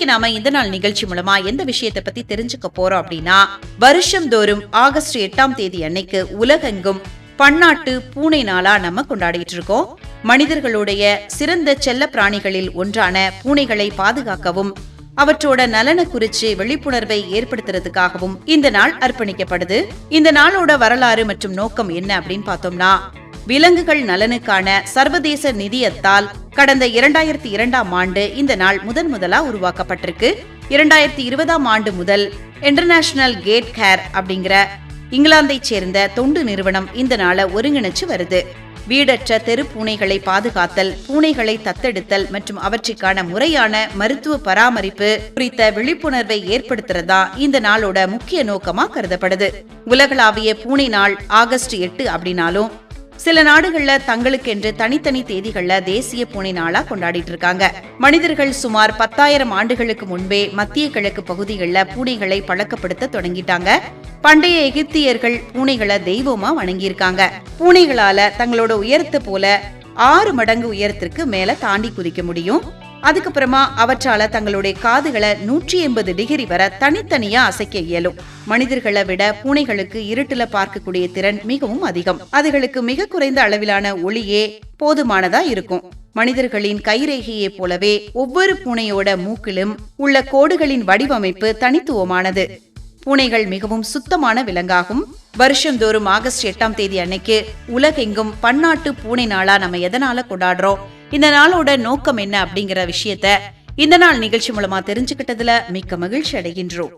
இன்னைக்கு நாம இந்த நாள் நிகழ்ச்சி மூலமா எந்த விஷயத்தை பத்தி தெரிஞ்சுக்க போறோம் அப்படின்னா, வருஷந்தோறும் ஆகஸ்ட் 8ஆம் தேதி அன்னைக்கு உலகெங்கும் பன்னாட்டு பூனை நாளா நம்ம கொண்டாடிட்டு இருக்கோம். மனிதர்களுடைய சிறந்த செல்ல பிராணிகளில் ஒன்றான பூனைகளை பாதுகாக்கவும் அவற்றோட நலனை குறிச்சு விழிப்புணர்வை ஏற்படுத்துறதுக்காகவும் இந்த நாள் அர்ப்பணிக்கப்படுது. இந்த நாளோட வரலாறு மற்றும் நோக்கம் என்ன அப்படின்னு பார்த்தோம்னா, விலங்குகள் நலனுக்கான சர்வதேச நிதியத்தால் கடந்த 2002ஆம் ஆண்டு இந்த நாள் முதலா உருவாக்கப்பட்டிருக்கு. 2020ஆம் ஆண்டு முதல் இன்டர்நேஷனல் கேட் கேர் அப்படிங்கிற இங்கிலாந்தை சேர்ந்த தொண்டு நிறுவனம் இந்த நாளை ஒருங்கிணைச்சு வருது. வீடற்ற தெரு பூனைகளை பாதுகாத்தல், பூனைகளை தத்தெடுத்தல் மற்றும் அவற்றுக்கான முறையான மருத்துவ பராமரிப்பு குறித்த விழிப்புணர்வை ஏற்படுத்துறதா இந்த நாளோட முக்கிய நோக்கமா கருதப்படுது. உலகளாவிய பூனை நாள் ஆகஸ்ட் 8 அப்படின்னாலும் சில நாடுகள்ல தங்களுக்கென்று தனித்தனி தேதிகள்ல தேசிய பூனை நாளா கொண்டாடிட்டு இருக்காங்க. மனிதர்கள் சுமார் 10,000 ஆண்டுகளுக்கு முன்பே மத்திய கிழக்கு பகுதிகளில் பூனைகளை பழக்கப்படுத்த தொடங்கிட்டாங்க. பண்டைய எகிப்தியர்கள் பூனைகளை தெய்வமா வணங்கியிருக்காங்க. பூனைகளால தங்களோட உயரத்தை போல 6 மடங்கு உயரத்திற்கு மேல தாண்டி குதிக்க முடியும். அதுக்கப்புறமா அவற்றால தங்களுடைய காதுகளை 180 டிகிரி வரை தனித்தனியா அசைக்க இயலும். மனிதர்களை விட பூனைகளுக்கு இருட்டுல பார்க்கக்கூடிய திறன் மிகவும் அதிகம். அதுகளுக்கு மிக குறைந்த அளவிலான ஒளியே போதுமானதா இருக்கும். மனிதர்களின் கைரேகையை போலவே ஒவ்வொரு பூனையோட மூக்கிலும் உள்ள கோடுகளின் வடிவமைப்பு தனித்துவமானது. பூனைகள் மிகவும் சுத்தமான விலங்காகும். வருஷந்தோறும் ஆகஸ்ட் 8ஆம் தேதி அன்னைக்கு உலகெங்கும் பன்னாட்டு பூனை நாளா நம்ம எதனால கொண்டாடுறோம், இந்த நாளோட நோக்கம் என்ன அப்படிங்கிற விஷயத்த இந்த நாள் நிகழ்ச்சி மூலமா தெரிஞ்சுக்கிட்டதுல மிக்க மகிழ்ச்சி அடைகின்றோம்.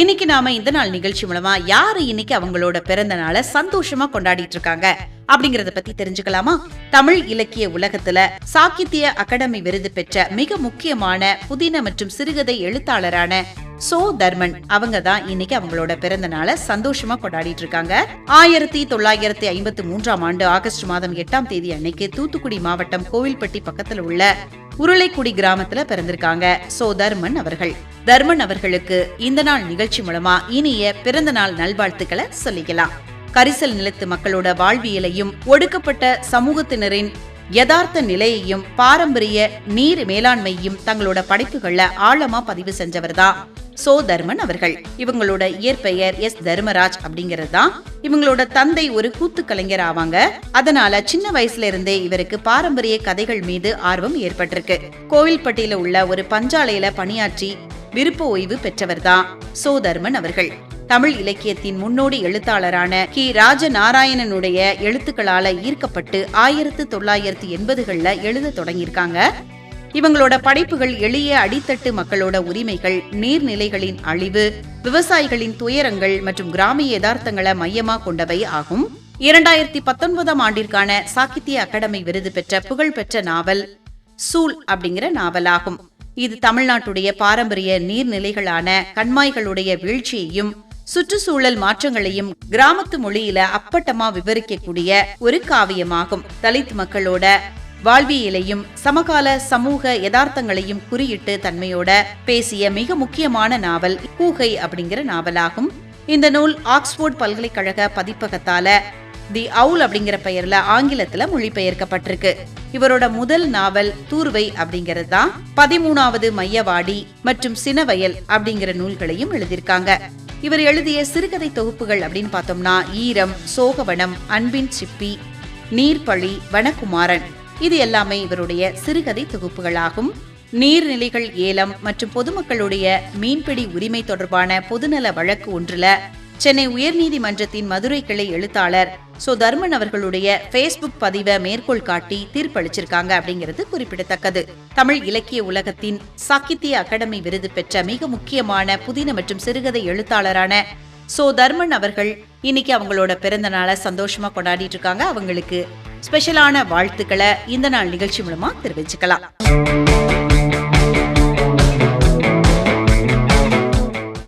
இன்னைக்கு நாம இந்த நாள் நிகழ்ச்சி மூலமா யாரு இன்னைக்கு அவங்களோட பிறந்த நாளை சந்தோஷமா கொண்டாடிட்டு இருக்காங்க அப்படிங்கறத பத்தி தெரிஞ்சுக்கலாமா? தமிழ் இலக்கிய உலகத்துல சாகித்ய அகாடமி விருது பெற்ற மிக முக்கியமான புதின மற்றும் சிறுகதை எழுத்தாளரான சோ தர்மன் அவங்க தான் இன்னைக்கு அவங்களோட பிறந்த நாளை சந்தோஷமா கொண்டாடிட்டு இருக்காங்க. 1953ஆம் ஆண்டு ஆகஸ்ட் மாதம் 8ஆம் தேதி அன்னைக்கு தூத்துக்குடி மாவட்டம் கோவில்பட்டி பக்கத்துல உள்ள உருளைக்குடி கிராமத்துல பிறந்திருக்காங்க சோ தர்மன் அவர்கள். தர்மன் அவர்களுக்கு இந்த நாள் நிகழ்ச்சி மூலமா இனிய பிறந்த நாள் நல்வாழ்த்துக்களை சொல்லிக்கலாம். கரிசல் நிலத்து மக்களோட வாழ்வியலையும் ஒடுக்கப்பட்ட சமூகத்தினரின் யதார்த்த நிலையையும் பாரம்பரிய நீர் மேலாண்மையும் தங்களோட படைப்புகள்ல ஆழமா பதிவு செஞ்சவர்தான் சோ தர்மன் அவர்கள். இவங்களோட இயற்பெயர் எஸ் தர்மராஜ் அப்படிங்கறதுதான். இவங்களோட தந்தை ஒரு கூத்து கலைஞர் ஆவாங்க. அதனால சின்ன வயசுல இருந்தே இவருக்கு பாரம்பரிய கதைகள் மீது ஆர்வம் ஏற்பட்டிருக்கு. கோவில்பட்டியில உள்ள ஒரு பஞ்சாலையில பணியாற்றி விருப்ப ஓய்வு பெற்றவர்தான் சோ தர்மன் அவர்கள். தமிழ் இலக்கியத்தின் முன்னோடி எழுத்தாளரான கி ராஜநாராயணனுடைய எழுத்துக்களால ஈர்க்கப்பட்டு 1980களில் எழுத தொடங்கியிருக்காங்க. இவங்களோட படைப்புகள் எளிய அடித்தட்டு மக்களோட உரிமைகள், நீர்நிலைகளின் அழிவு, விவசாயிகளின் துயரங்கள் மற்றும் கிராமிய யதார்த்தங்களை மையமா கொண்டவை ஆகும். 2019ஆம் ஆண்டிற்கான சாகித்ய அகாடமி விருது பெற்ற புகழ்பெற்ற நாவல் சூல் அப்படிங்கிற நாவலாகும். இது தமிழ்நாட்டுடைய பாரம்பரிய நீர்நிலைகளான கண்மாய்களுடைய வீழ்ச்சியையும் சுற்றுச்சூழல் மாற்றங்களையும் கிராமத்து மொழியில அப்பட்டமா விவரிக்கக்கூடிய ஒரு காவியமாகும். தலித் மக்களோட வாழ்வியலையும் சமகால சமூக யதார்த்தங்களையும் குறியிட்டு தன்மையோட பேசிய மிக முக்கியமான நாவல் கூகை அப்படிங்கிற நாவலாகும். இந்த நூல் ஆக்ஸ்போர்ட் பல்கலைக்கழக பதிப்பகத்தால தி அவுல் அப்படிங்கிற பெயர்ல ஆங்கிலத்துல மொழிபெயர்க்கப்பட்டிருக்கு. இவரோட முதல் நாவல் தூர்வை அப்படிங்கிறது தான். 13வது மையவாடி மற்றும் சினவயல் அப்படிங்கிற நூல்களையும் எழுதியிருக்காங்க. இவர் எழுதிய சிறுகதை தொகுப்புகள் அப்படின்னு பார்த்தோம்னா ஈரம், சோகவனம், அன்பின் சிப்பி, நீர்பழி, வனகுமாரன், இது எல்லாமே இவருடைய சிறுகதை தொகுப்புகளாகும். நீர்நிலைகள் ஏலம் மற்றும் பொதுமக்களுடைய மீன்பிடி உரிமை தொடர்பான பொதுநல வழக்கு ஒன்றுல சென்னை உயர்நீதிமன்றத்தின் மதுரை கிளை எழுத்தாளர் சோ தர்மன் அவர்களுடைய Facebook பதிவை மேற்கோள் காட்டி தீர்ப்பளிச்சிருக்காங்க அப்படிங்கிறது குறிப்பிடத்தக்கது. தமிழ் இலக்கிய உலகத்தின் சாகித்ய அகாடமி விருது பெற்ற மிக முக்கியமான புதின மற்றும் சிறுகதை எழுத்தாளரான சோ தர்மன் அவர்கள் இன்னைக்கு அவங்களோட பிறந்த நாளை சந்தோஷமா கொண்டாடிட்டு இருக்காங்க. அவங்களுக்கு ஸ்பெஷலான வாழ்த்துக்களை இந்த நாள் நிகழ்ச்சி மூலமா தெரிவிச்சுக்கலாம்.